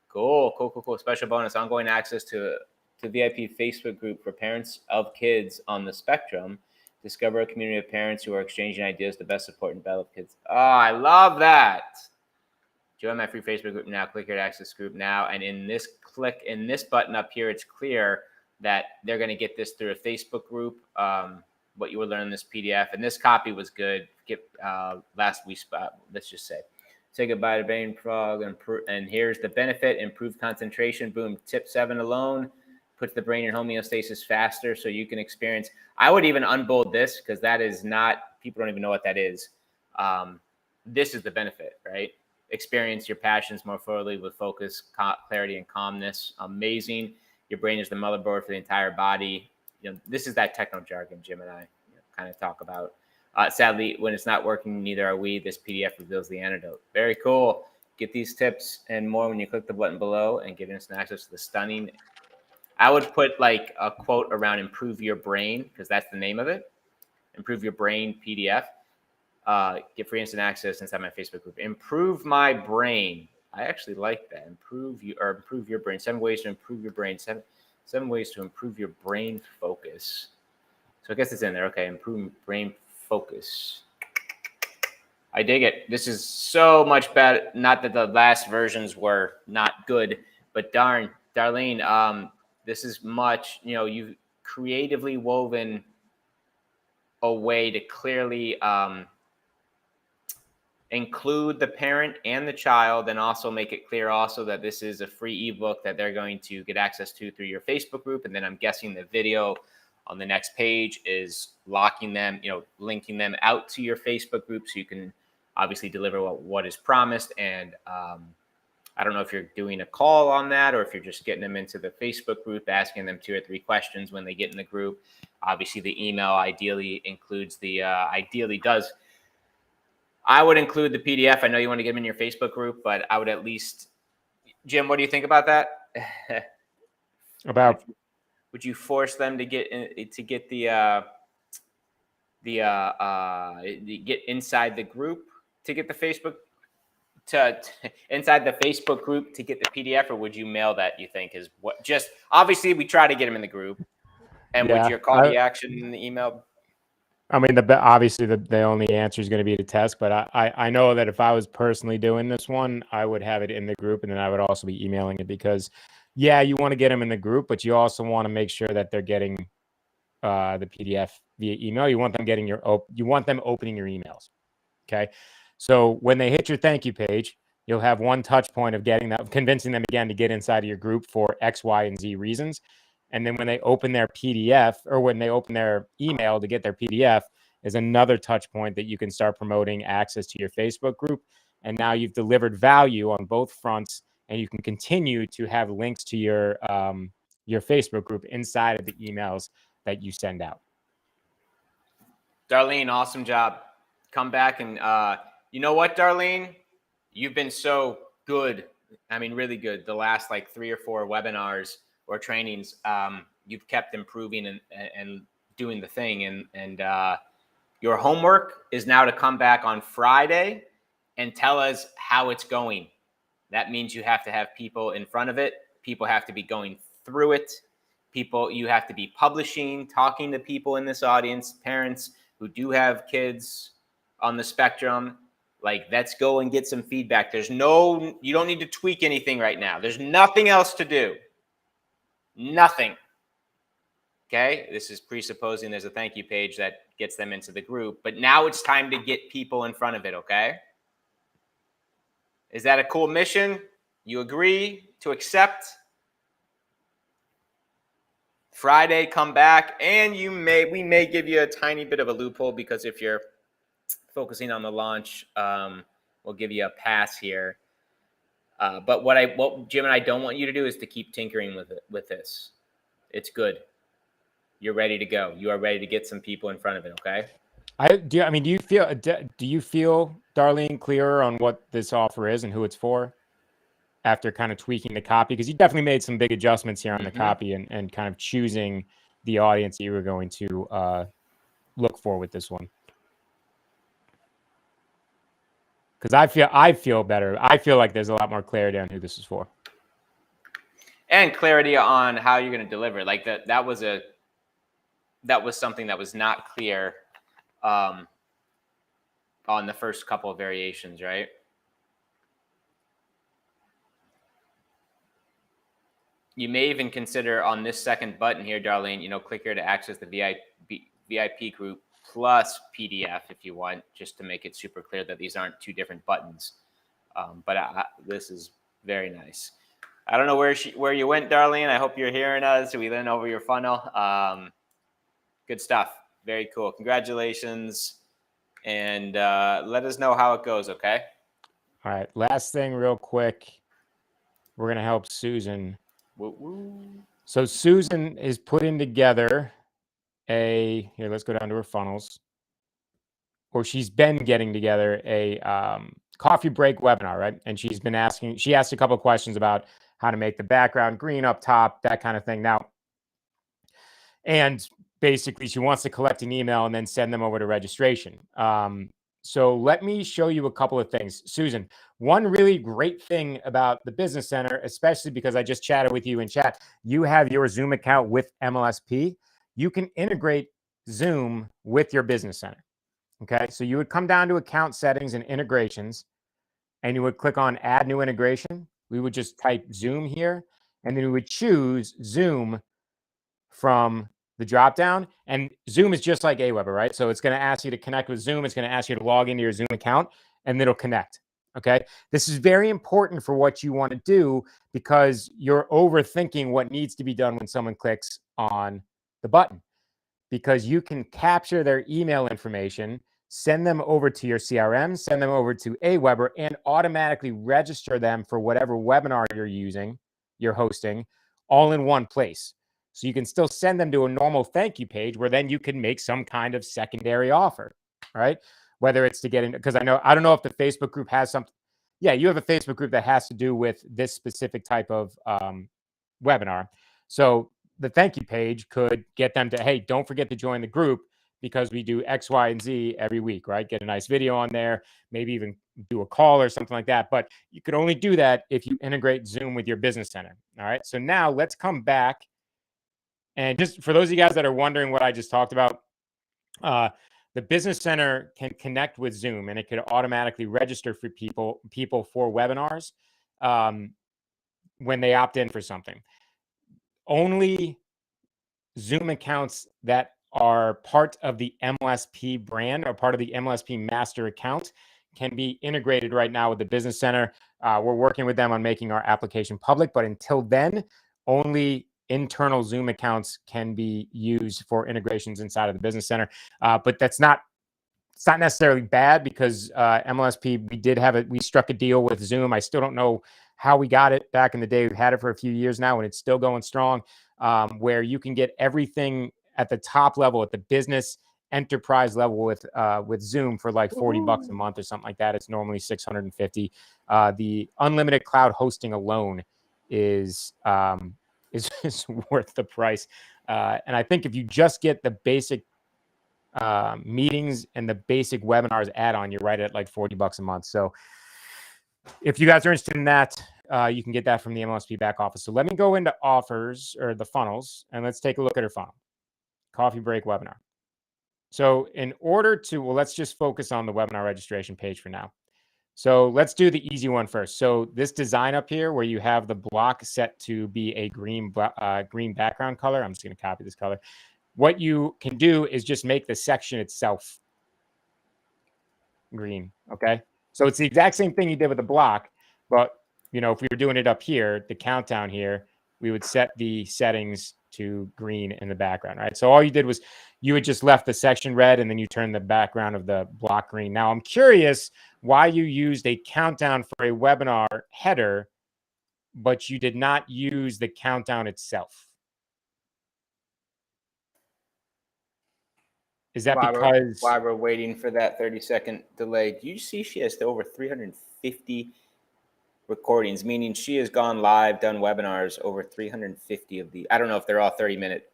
Cool. Special bonus, ongoing access to VIP Facebook group for parents of kids on the spectrum. Discover a community of parents who are exchanging ideas to best support and develop kids. Oh, I love that. Join my free Facebook group now. Click here to access group now. And click in this button up here, it's clear that they're going to get this through a Facebook group. What you will learn in this PDF. And this copy was good. Last week's spot, let's just say. Say goodbye to brain fog. And here's the benefit. Improved concentration. Boom. Tip 7 alone puts the brain in homeostasis faster so you can experience. I would even unbold this because that is not, people don't even know what that is. This is the benefit, right? Experience your passions more fully with focus, clarity, and calmness. Amazing. Your brain is the motherboard for the entire body. This is that techno jargon Jim and I kind of talk about. Sadly, when it's not working, neither are we. This PDF reveals the antidote. Very cool. Get these tips and more when you click the button below and get instant access to the stunning. I would put like a quote around improve your brain because that's the name of it. Improve your brain PDF. Get free instant access inside my Facebook group. Improve my brain. I actually like that. Improve your brain. 7 ways to improve your brain. Seven ways to improve your brain focus. So I guess it's in there. Okay, improve brain focus. I dig it. This is so much better. Not that the last versions were not good, but Darlene, this is much. You've creatively woven a way to clearly include the parent and the child, and also make it clear also that this is a free ebook that they're going to get access to through your Facebook group. And then I'm guessing the video on the next page is locking them, linking them out to your Facebook group so you can obviously deliver what is promised. And I don't know if you're doing a call on that or if you're just getting them into the Facebook group, asking them 2 or 3 questions when they get in the group. Obviously, the email ideally includes I would include the PDF. I know you want to get them in your Facebook group, but I would at least, Jim, what do you think about that? About would you force them to get get inside the group to get the Facebook inside the Facebook group to get the PDF, or would you mail that? You think is what? Just obviously, we try to get them in the group, and would your call to action in the email? I mean, obviously the only answer is going to be to test, but I know that if I was personally doing this one, I would have it in the group, and then I would also be emailing it because, yeah, you want to get them in the group, but you also want to make sure that they're getting the PDF via email. You want them getting you want them opening your emails. Okay, so when they hit your thank you page, you'll have one touch point of convincing them again to get inside of your group for X, Y, and Z reasons. And then when they open their PDF or when they open their email to get their PDF is another touch point that you can start promoting access to your Facebook group. And now you've delivered value on both fronts, and you can continue to have links to your Facebook group inside of the emails that you send out. Darlene, awesome job. Come back and you know what, Darlene? You've been so good. I mean, really good. The last like 3 or 4 webinars or trainings, you've kept improving and doing the thing. And your homework is now to come back on Friday and tell us how it's going. That means you have to have people in front of it. People have to be going through it. You have to be publishing, talking to people in this audience, parents who do have kids on the spectrum. Like, let's go and get some feedback. You don't need to tweak anything right now. There's nothing else to do. Nothing. Okay, this is presupposing there's a thank you page that gets them into the group, but now it's time to get people in front of it, okay? Is that a cool mission? You agree to accept? Friday, come back, and we may give you a tiny bit of a loophole, because if you're focusing on the launch, we'll give you a pass here. But what Jim and I don't want you to do is to keep tinkering with this. It's good. You're ready to go. You are ready to get some people in front of it, okay? Do you feel, Darlene, clearer on what this offer is and who it's for after kind of tweaking the copy? Because you definitely made some big adjustments here on the copy and kind of choosing the audience that you were going to look for with this one. Because I feel better. I feel like there's a lot more clarity on who this is for, and clarity on how you're going to deliver. Like that was something that was not clear on the first couple of variations, right? You may even consider on this second button here, Darlene, click here to access the VIP group plus PDF if you want, just to make it super clear that these aren't two different buttons. But this is very nice. I don't know where you went, Darlene. I hope you're hearing us. We went over your funnel. Good stuff. Very cool. Congratulations. And let us know how it goes, okay? All right. Last thing real quick. We're going to help Susan. Woo-woo. So Susan is putting together here, let's go down to her funnels. Or she's been getting together a coffee break webinar, right? And she asked a couple of questions about how to make the background green up top, that kind of thing. Now, and basically she wants to collect an email and then send them over to registration. So let me show you a couple of things. Susan, one really great thing about the Business Center, especially because I just chatted with you in chat, you have your Zoom account with MLSP. You can integrate Zoom with your Business Center. Okay, so you would come down to account settings and integrations, and you would click on add new integration. We would just type Zoom here, and then we would choose Zoom from the dropdown. And Zoom is just like Aweber, right? So it's going to ask you to connect with Zoom. It's going to ask you to log into your Zoom account, and it'll connect. Okay, this is very important for what you want to do, because you're overthinking what needs to be done when someone clicks on the button, because you can capture their email information, send them over to your CRM, send them over to Aweber, and automatically register them for whatever webinar you're hosting, all in one place. So you can still send them to a normal thank you page where then you can make some kind of secondary offer, right? Whether it's to get in, because I don't know if the Facebook group has something. Yeah, you have a Facebook group that has to do with this specific type of webinar. So the thank you page could get them to, hey, don't forget to join the group, because we do X, Y, and Z every week, right? Get a nice video on there, maybe even do a call or something like that. But you could only do that if you integrate Zoom with your Business Center. All right. So now let's come back. And just for those of you guys that are wondering what I just talked about, the Business Center can connect with Zoom, and it could automatically register for people for webinars when they opt in for something. Only Zoom accounts that are part of the MLSP brand or part of the MLSP master account can be integrated right now with the Business Center. We're working with them on making our application public, but until then, only internal Zoom accounts can be used for integrations inside of the Business Center. But it's not necessarily bad, because MLSP, we struck a deal with Zoom. I still don't know how we got it back in the day. We've had it for a few years now, and it's still going strong, where you can get everything at the top level, at the business enterprise level with Zoom for like $40 a month or something like that. It's normally $650. The unlimited cloud hosting alone is worth the price. And I think if you just get the basic meetings and the basic webinars add-on, you're right at like $40 a month. So if you guys are interested in that, you can get that from the MLSP back office. So let me go into offers, or the funnels, and let's take a look at our funnel. Coffee break webinar. So in order to, let's just focus on the webinar registration page for now. So let's do the easy one first. So this design up here where you have the block set to be a green background color. I'm just going to copy this color. What you can do is just make the section itself green. Okay. So it's the exact same thing you did with the block, but if we were doing it up here, the countdown here, we would set the settings to green in the background, right? So all you did was you had just left the section red and then you turned the background of the block green. Now I'm curious why you used a countdown for a webinar header, but you did not use the countdown itself. Is that because while we're waiting for that 30-second delay, do you see she has over 350 recordings, meaning she has gone live, done webinars, over 350 of the, I don't know if they're all 30-minute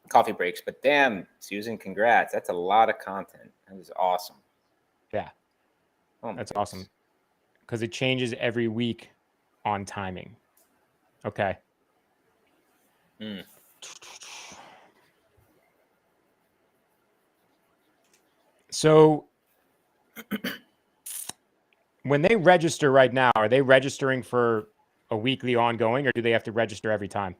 coffee breaks, but damn, Susan, congrats. That's a lot of content. That was awesome. Yeah. Oh, that's awesome. Because it changes every week on timing. Okay. So when they register right now, are they registering for a weekly ongoing, or do they have to register every time?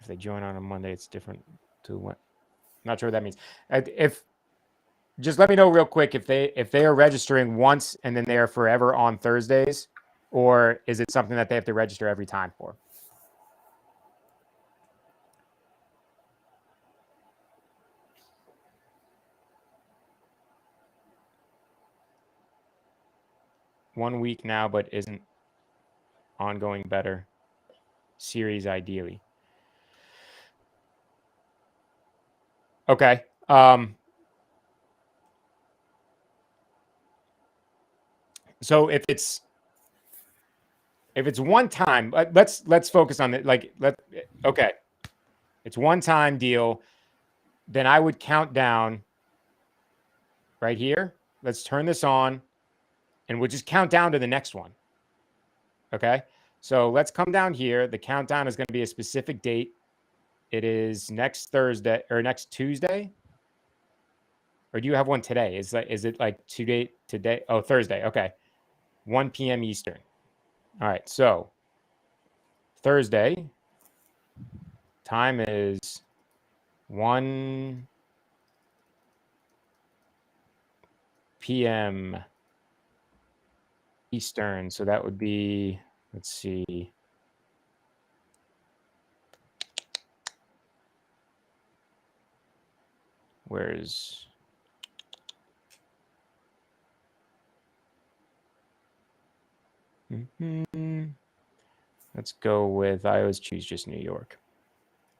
If they join on a Monday, it's different to what? Not sure what that means. If just let me know real quick if they are registering once and then they are forever on Thursdays, or is it something that they have to register every time for? One week now, but isn't ongoing better? Series ideally. Okay. So if it's one time, let's focus on it. Okay, it's one time deal. Then I would count down right here. Let's turn this on, and we'll just count down to the next one. Okay, so let's come down here. The countdown is going to be a specific date. It is next Thursday or next Tuesday. Or do you have one today? Is it like today? Oh, Thursday. Okay, 1 p.m. Eastern. All right, so Thursday time is 1 p.m. Eastern. So that would be, let's see. Where's let's go with, I always choose just New York.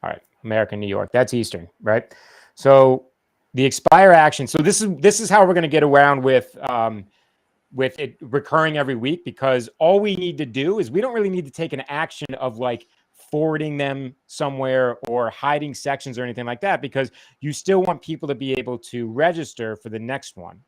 All right, American New York. That's Eastern, right? So the expire action. So this is how we're going to get around with it recurring every week, because all we need to do is we don't really need to take an action of like forwarding them somewhere or hiding sections or anything like that, because you still want people to be able to register for the next one.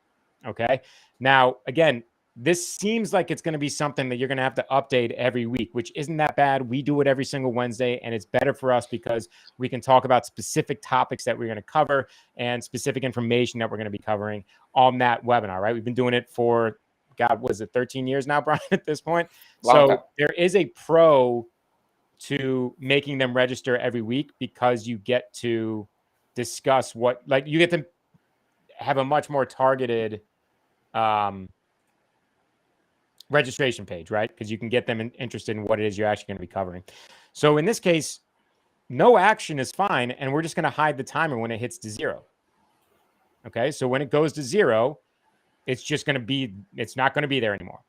Okay. Now, again, this seems like it's going to be something that you're going to have to update every week, which isn't that bad. We do it every single Wednesday, and it's better for us because we can talk about specific topics that we're going to cover and specific information that we're going to be covering on that webinar, right? We've been doing it for, God, was it 13 years now, Brian, at this point? So there is a pro to making them register every week, because you get to discuss you get to have a much more targeted registration page, right? Because you can get them interested in what it is you're actually going to be covering. So in this case, no action is fine, and we're just going to hide the timer when it hits to 0. Okay, so when it goes to 0, it's not going to be there anymore,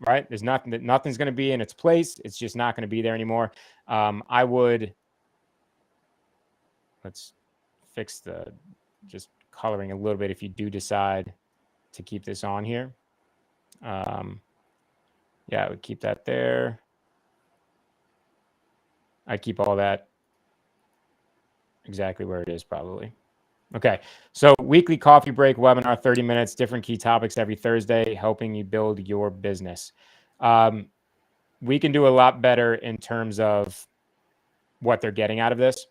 right? Nothing's going to be in its place. It's just not going to be there anymore. Let's fix the just coloring a little bit if you do decide to keep this on here. Yeah, I would keep that there. I keep all that exactly where it is probably. Okay, so weekly coffee break webinar, 30 minutes, different key topics every Thursday, helping you build your business. We can do a lot better in terms of what they're getting out of this.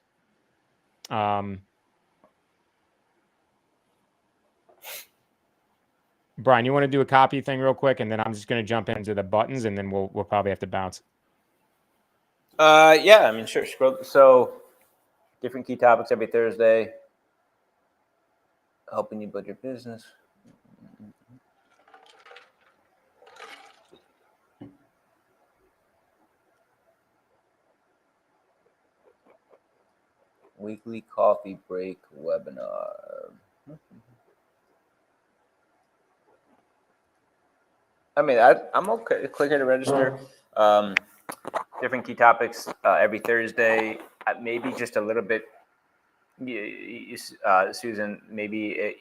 Brian, you want to do a copy thing real quick, and then I'm just going to jump into the buttons, and then we'll probably have to bounce. Yeah, I mean, sure. Scroll. So, different key topics every Thursday, helping you build your business. Weekly coffee break webinar. I mean, I'm okay. Click here to register. Different key topics every Thursday. Maybe just a little bit, Susan. Maybe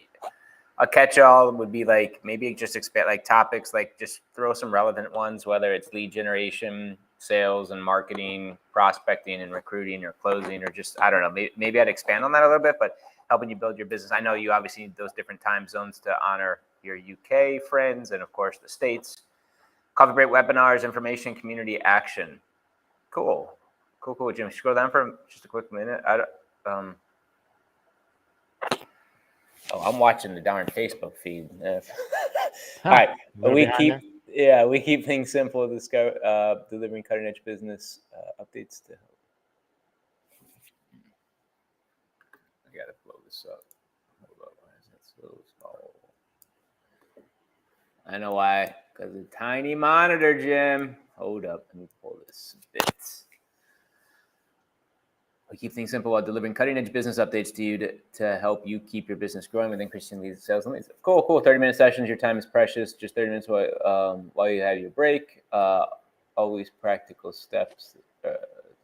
a catch-all would be like maybe just expand like topics, like just throw some relevant ones, whether it's lead generation, sales and marketing, prospecting and recruiting, or closing, or just I don't know. Maybe I'd expand on that a little bit, but helping you build your business. I know you obviously need those different time zones to honor your UK friends and of course the States. Coffee break webinars, information, community action. Cool. Jim, scroll down for just a quick minute. I'm watching the darn Facebook feed. All right, we keep things simple. Delivering cutting edge business updates to help. I gotta blow this up. Hold up, why is that so small? I know why. Because a tiny monitor, Jim. Hold up, let me pull this bits. We keep things simple while delivering cutting-edge business updates to you to help you keep your business growing with increasing leads, sales, and leads. Cool. 30-minute sessions. Your time is precious. Just 30 minutes while you have your break. Always practical steps,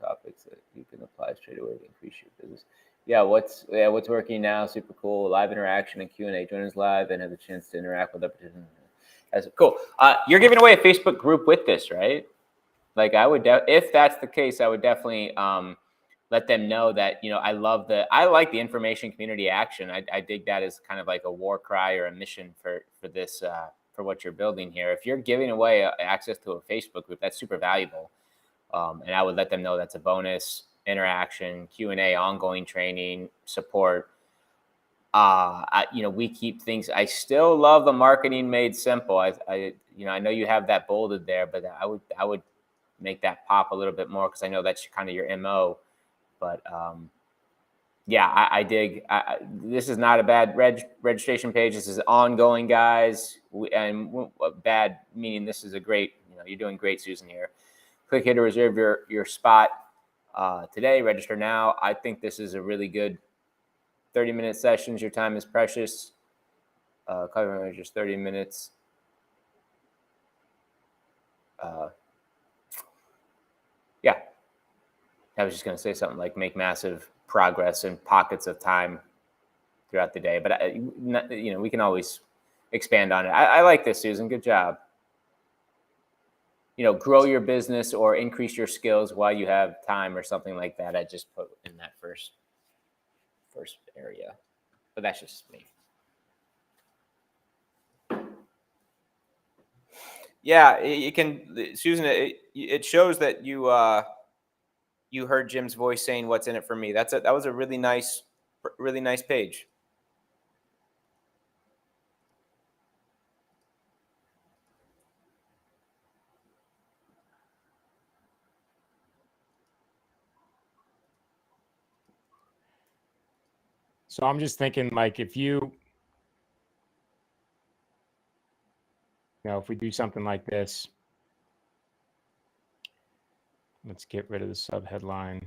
topics that you can apply straight away to increase your business. What's working now? Super cool. Live interaction and Q&A. Join us live and have the chance to interact with other participants. That's cool. You're giving away a Facebook group with this, right? Like if that's the case, I would definitely let them know that, I like the information community action. I dig that as kind of like a war cry or a mission for this, for what you're building here. If you're giving away access to a Facebook group, that's super valuable. And I would let them know that's a bonus, interaction, Q&A, ongoing training, support. We keep things. I still love the marketing made simple. I know you have that bolded there, but I would make that pop a little bit more because I know that's kind of your MO. But I dig. This is not a bad registration page. This is ongoing, guys. And bad meaning this is a great. You're doing great, Susan. Here, click here to reserve your spot today. Register now. I think this is a really good 30-minute sessions. Your time is precious. Covering just 30 minutes. I was just going to say something like make massive progress in pockets of time throughout the day, but we can always expand on it. I like this, Susan. Good job. Grow your business or increase your skills while you have time or something like that. I just put in that first area, but that's just me. Yeah, you can, Susan. It shows that you heard Jim's voice saying what's in it for me. That was a really nice page. So I'm just thinking, like, if if we do something like this, let's get rid of the subheadline.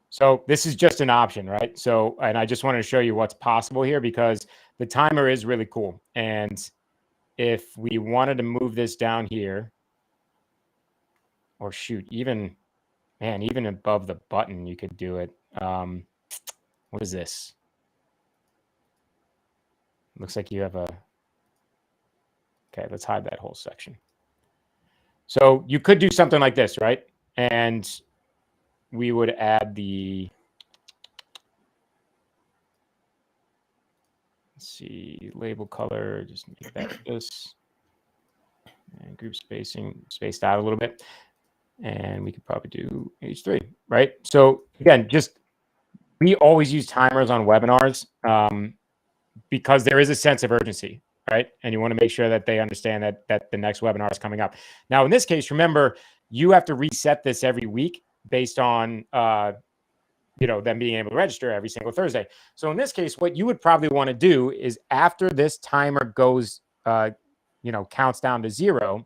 So this is just an option, right? So, and I just wanted to show you what's possible here because the timer is really cool. And if we wanted to move this down here, or shoot, even above the button, you could do it. What is this? Looks like you have a, okay, let's hide that whole section. So you could do something like this, right? And we would add the, let's see, label color, just make that this, and group spacing spaced out a little bit. And we could probably do H3, right? So again, we always use timers on webinars because there is a sense of urgency, right? And you want to make sure that they understand that the next webinar is coming up. Now, in this case, remember, you have to reset this every week based on them being able to register every single Thursday. So in this case, what you would probably want to do is after this timer goes, counts down to 0,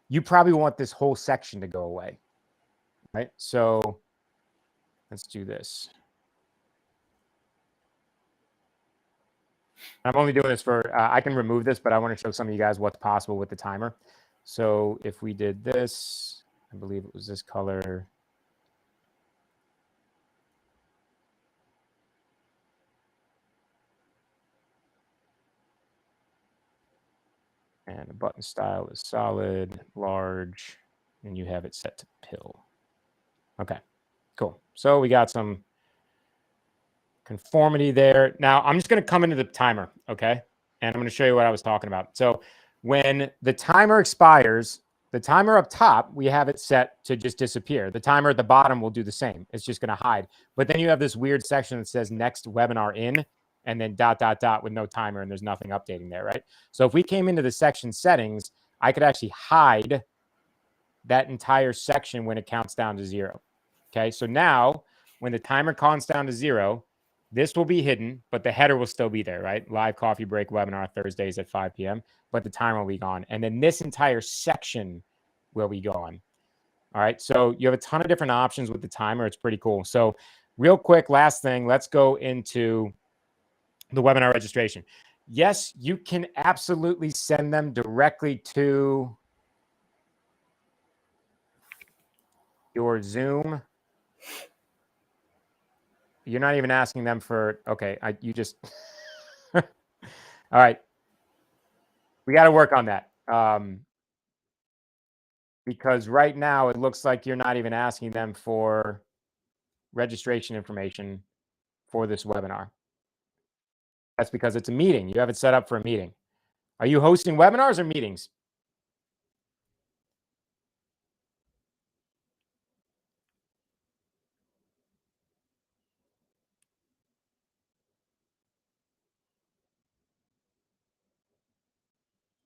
you probably want this whole section to go away, right? So let's do this. I'm only doing this for, I can remove this, but I want to show some of you guys what's possible with the timer. So if we did this, I believe it was this color. And the button style is solid, large, and you have it set to pill. Okay, cool. So we got some conformity there. Now I'm just going to come into the timer, okay? And I'm going to show you what I was talking about. So when the timer expires, the timer up top, we have it set to just disappear. The timer at the bottom will do the same. It's just going to hide. But then you have this weird section that says next webinar in, and then ... with no timer, and there's nothing updating there, right? So if we came into the section settings, I could actually hide that entire section when it counts down to 0. Okay, so now when the timer counts down to 0, this will be hidden, but the header will still be there, right? Live coffee break webinar Thursdays at 5 p.m., but the timer will be gone. And then this entire section will be gone. All right, so you have a ton of different options with the timer. It's pretty cool. So real quick, last thing, let's go into the webinar registration. Yes, you can absolutely send them directly to your Zoom. You're not even asking them for, okay, you just, all right. We got to work on that. Because right now it looks like you're not even asking them for registration information for this webinar. That's because it's a meeting. You have it set up for a meeting. Are you hosting webinars or meetings?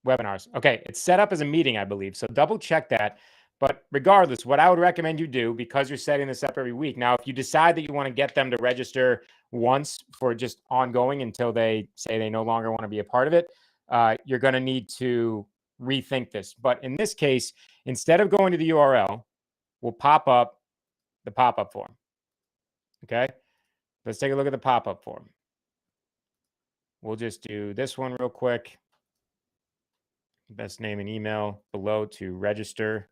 Webinars. Okay, it's set up as a meeting, I believe. So double check that. But regardless, what I would recommend you do, because you're setting this up every week. Now, if you decide that you want to get them to register once for just ongoing until they say they no longer want to be a part of it, you're going to need to rethink this. But in this case, instead of going to the URL, we'll pop up the pop-up form. Okay, let's take a look at the pop-up form. We'll just do this one real quick. Best name and email below to register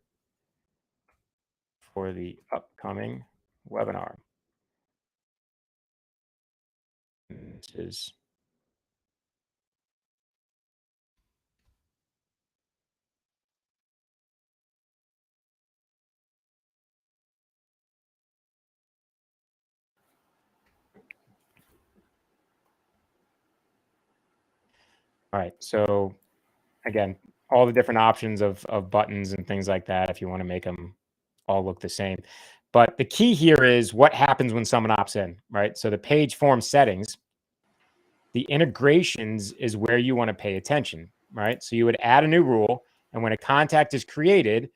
for the upcoming webinar. This is all right. So again, all the different options of buttons and things like that, if you want to make them all look the same. But the key here is what happens when someone opts in, right? So the page form settings, the integrations is where you want to pay attention, right? So you would add a new rule, and when a contact is created,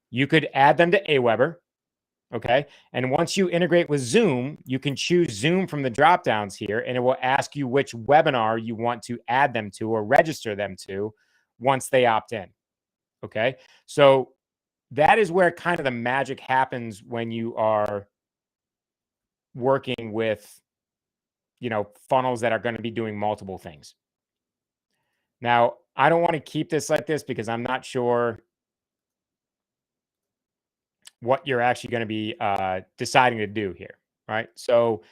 you could add them to Aweber, okay? And once you integrate with Zoom, you can choose Zoom from the drop downs here, and it will ask you which webinar you want to add them to or register them to once they opt in, okay? So that is where kind of the magic happens when you are working with, funnels that are going to be doing multiple things. Now, I don't want to keep this like this because I'm not sure what you're actually going to be deciding to do here, right? So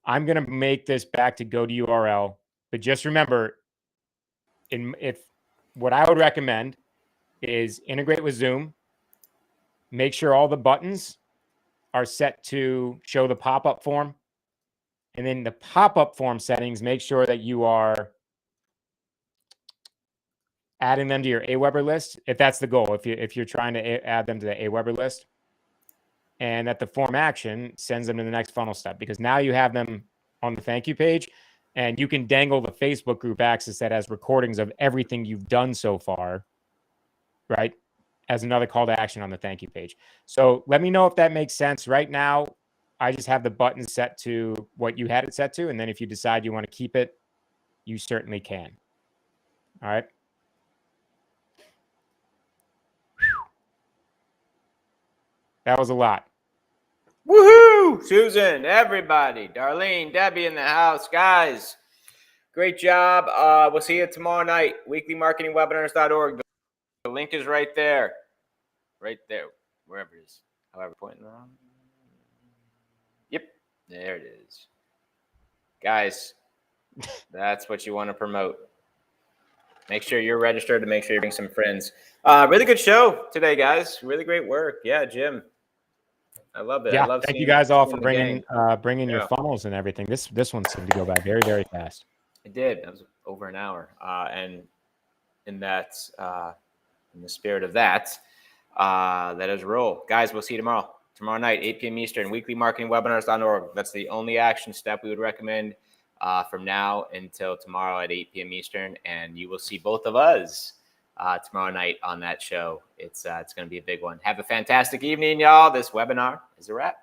I'm going to make this back to go to URL, but just remember, if what I would recommend is integrate with Zoom, make sure all the buttons are set to show the pop-up form, and then the pop-up form settings, make sure that you are adding them to your Aweber list, if that's the goal, if you're trying to add them to the Aweber list, and that the form action sends them to the next funnel step, because now you have them on the thank you page, and you can dangle the Facebook group access that has recordings of everything you've done so far, right, as another call to action on the thank you page. So let me know if that makes sense. Right now, I just have the button set to what you had it set to, and then if you decide you want to keep it, you certainly can. All right. That was a lot. Woohoo! Susan, everybody, Darlene, Debbie in the house. Guys, great job. We'll see you tomorrow night. weeklymarketingwebinars.org. The link is right there. Right there. Wherever it is. However, pointing around. Yep. There it is. Guys, that's what you want to promote. Make sure you're registered, to make sure you bring some friends. Really good show today, guys. Really great work. Yeah, Jim. I love it. Yeah, I love thank seeing you guys all for the bringing your funnels and everything. This one seemed to go by very, very fast. It did. That was over an hour. And in that, in the spirit of that, let us roll. Guys, we'll see you tomorrow. Tomorrow night, 8 p.m. Eastern, weeklymarketingwebinars.org. That's the only action step we would recommend from now until tomorrow at 8 p.m. Eastern. And you will see both of us tomorrow night on that show. It's going to be a big one. Have a fantastic evening, y'all. This webinar is a wrap.